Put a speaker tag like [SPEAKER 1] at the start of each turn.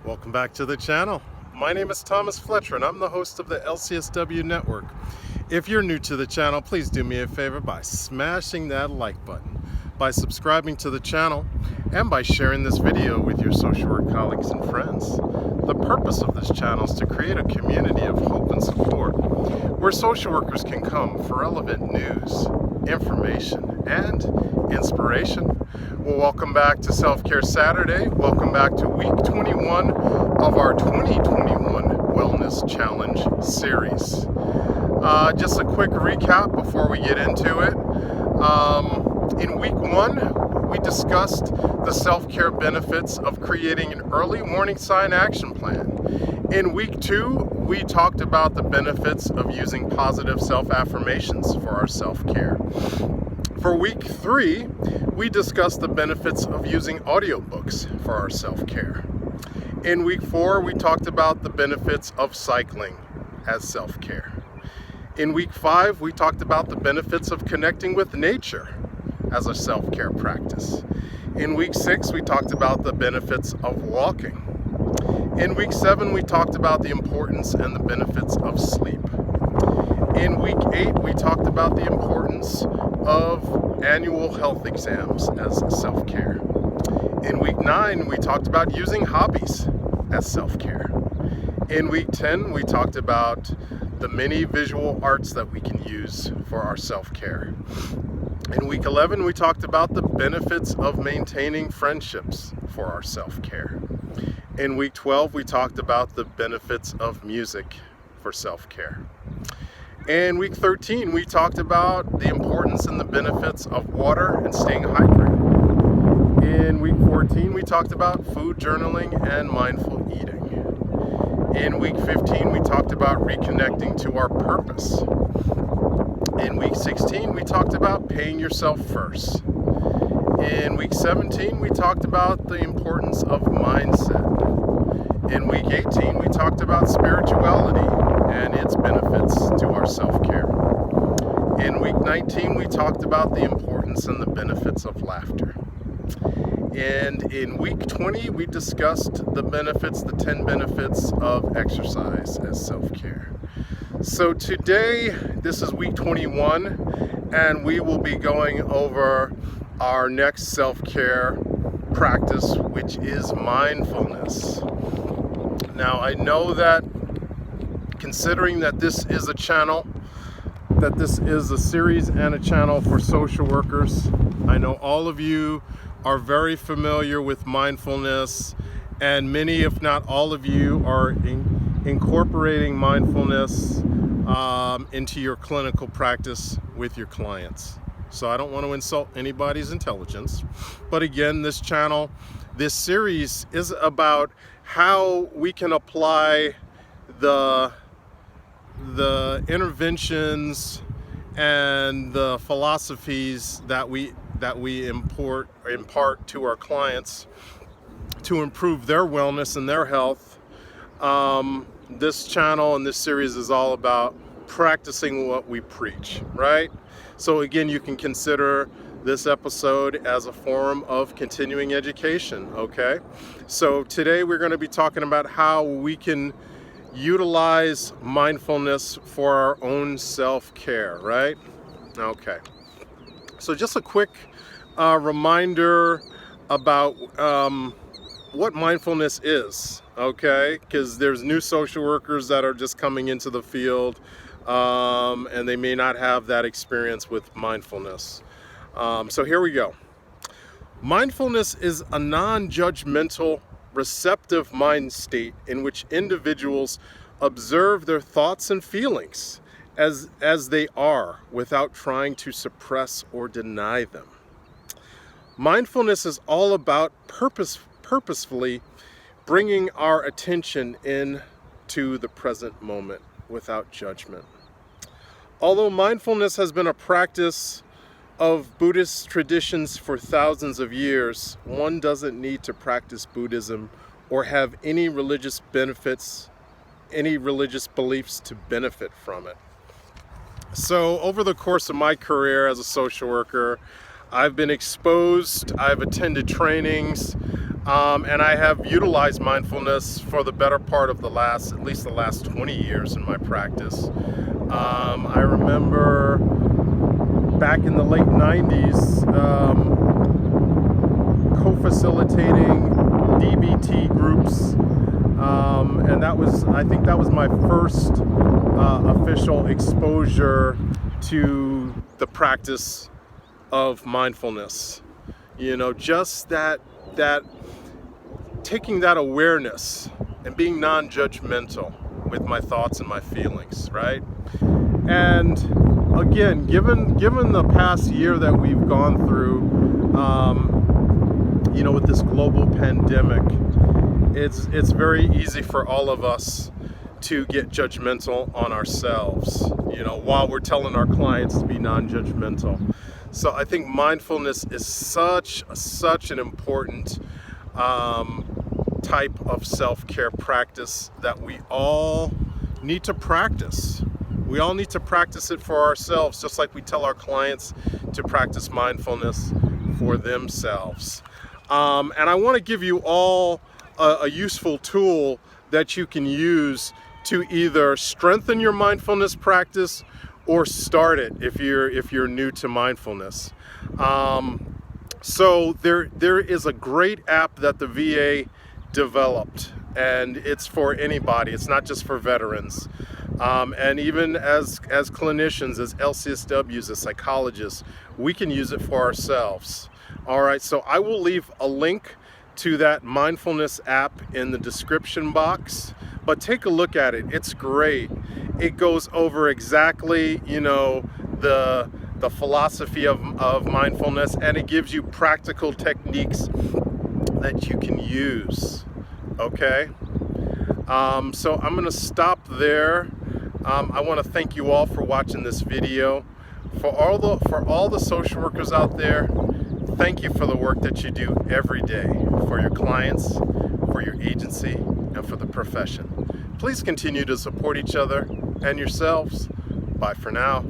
[SPEAKER 1] Welcome back to the channel. My name is Thomas Fletcher and I'm the host of the LCSW network. If you're new to the channel, please do me a favor by smashing that like button, by subscribing to the channel, and by sharing this video with your social work colleagues and friends. The purpose of this channel is to create a community of hope and support where social workers can come for relevant news, information, and inspiration. Well, welcome back to Self-Care Saturday. Welcome back to week 21 of our 2021 Wellness Challenge series. Just a quick recap before we get into it. In week 1, we discussed the self-care benefits of creating an early warning sign action plan. In week 2, we talked about the benefits of using positive self-affirmations for our self-care. For week 3, we discussed the benefits of using audiobooks for our self-care. In week 4, we talked about the benefits of cycling as self-care. In week 5, we talked about the benefits of connecting with nature as a self-care practice. In week 6, we talked about the benefits of walking. In week 7, we talked about the importance and the benefits of sleep. In week 8, we talked about the importance of annual health exams as self-care. In week 9, we talked about using hobbies as self-care. In week 10, we talked about the many visual arts that we can use for our self-care. In week 11, we talked about the benefits of maintaining friendships for our self-care. In week 12, we talked about the benefits of music for self-care. In week 13, we talked about the importance and the benefits of water and staying hydrated. In week 14, we talked about food journaling and mindful eating. In week 15, we talked about reconnecting to our purpose. In week 16, we talked about paying yourself first. In week 17, we talked about the importance of mindset. In week 18, we talked about spirituality and its benefits to our self-care. In week 19, we talked about the importance and the benefits of laughter. And in week 20, we discussed the benefits, the 10 benefits of exercise as self-care. So today, this is week 21, and we will be going over our next self-care practice, which is mindfulness. Now, I know that considering that this is a channel, that this is a series and a channel for social workers, I know all of you are very familiar with mindfulness, and many, if not all of you, are incorporating mindfulness into your clinical practice with your clients. So I don't want to insult anybody's intelligence, but again, this channel, this series is about how we can apply the interventions and the philosophies that we impart to our clients to improve their wellness and their health. This channel and this series is all about practicing what we preach, right? So again, you can consider this episode as a form of continuing education, okay? So today we're going to be talking about how we can utilize mindfulness for our own self-care, right? Okay. So just a quick reminder about what mindfulness is, okay? Because there's new social workers that are just coming into the field, and they may not have that experience with mindfulness. So here we go. Mindfulness is a non-judgmental, receptive mind state in which individuals observe their thoughts and feelings as they are without trying to suppress or deny them. Mindfulness is all about purposefully bringing our attention into the present moment without judgment. Although mindfulness has been a practice of Buddhist traditions for thousands of years, one doesn't need to practice Buddhism or have any religious benefits, any religious beliefs to benefit from it. So over the course of my career as a social worker, I've been exposed, I've attended trainings, And I have utilized mindfulness for the better part of at least the last 20 years in my practice. I remember back in the late 90s, co-facilitating DBT groups, and I think that was my first official exposure to the practice of mindfulness. Just that taking that awareness and being non-judgmental with my thoughts and my feelings, right? And again, given the past year that we've gone through, with this global pandemic, it's very easy for all of us to get judgmental on ourselves, while we're telling our clients to be non-judgmental. So I think mindfulness is such an important type of self-care practice that we all need to practice. We all need to practice it for ourselves, just like we tell our clients to practice mindfulness for themselves. And I want to give you all a useful tool that you can use to either strengthen your mindfulness practice or start it if you're new to mindfulness. So there is a great app that the VA developed, and it's for anybody. It's not just for veterans. And even as clinicians, as LCSWs, as psychologists, we can use it for ourselves. All right, so I will leave a link to that mindfulness app in the description box, but take a look at it. It's great. It goes over exactly, the philosophy of mindfulness, and it gives you practical techniques that you can use. Okay? So I'm going to stop there. I want to thank you all for watching this video. For all the social workers out there, thank you for the work that you do every day for your clients, for your agency, and for the profession. Please continue to support each other and yourselves. Bye for now.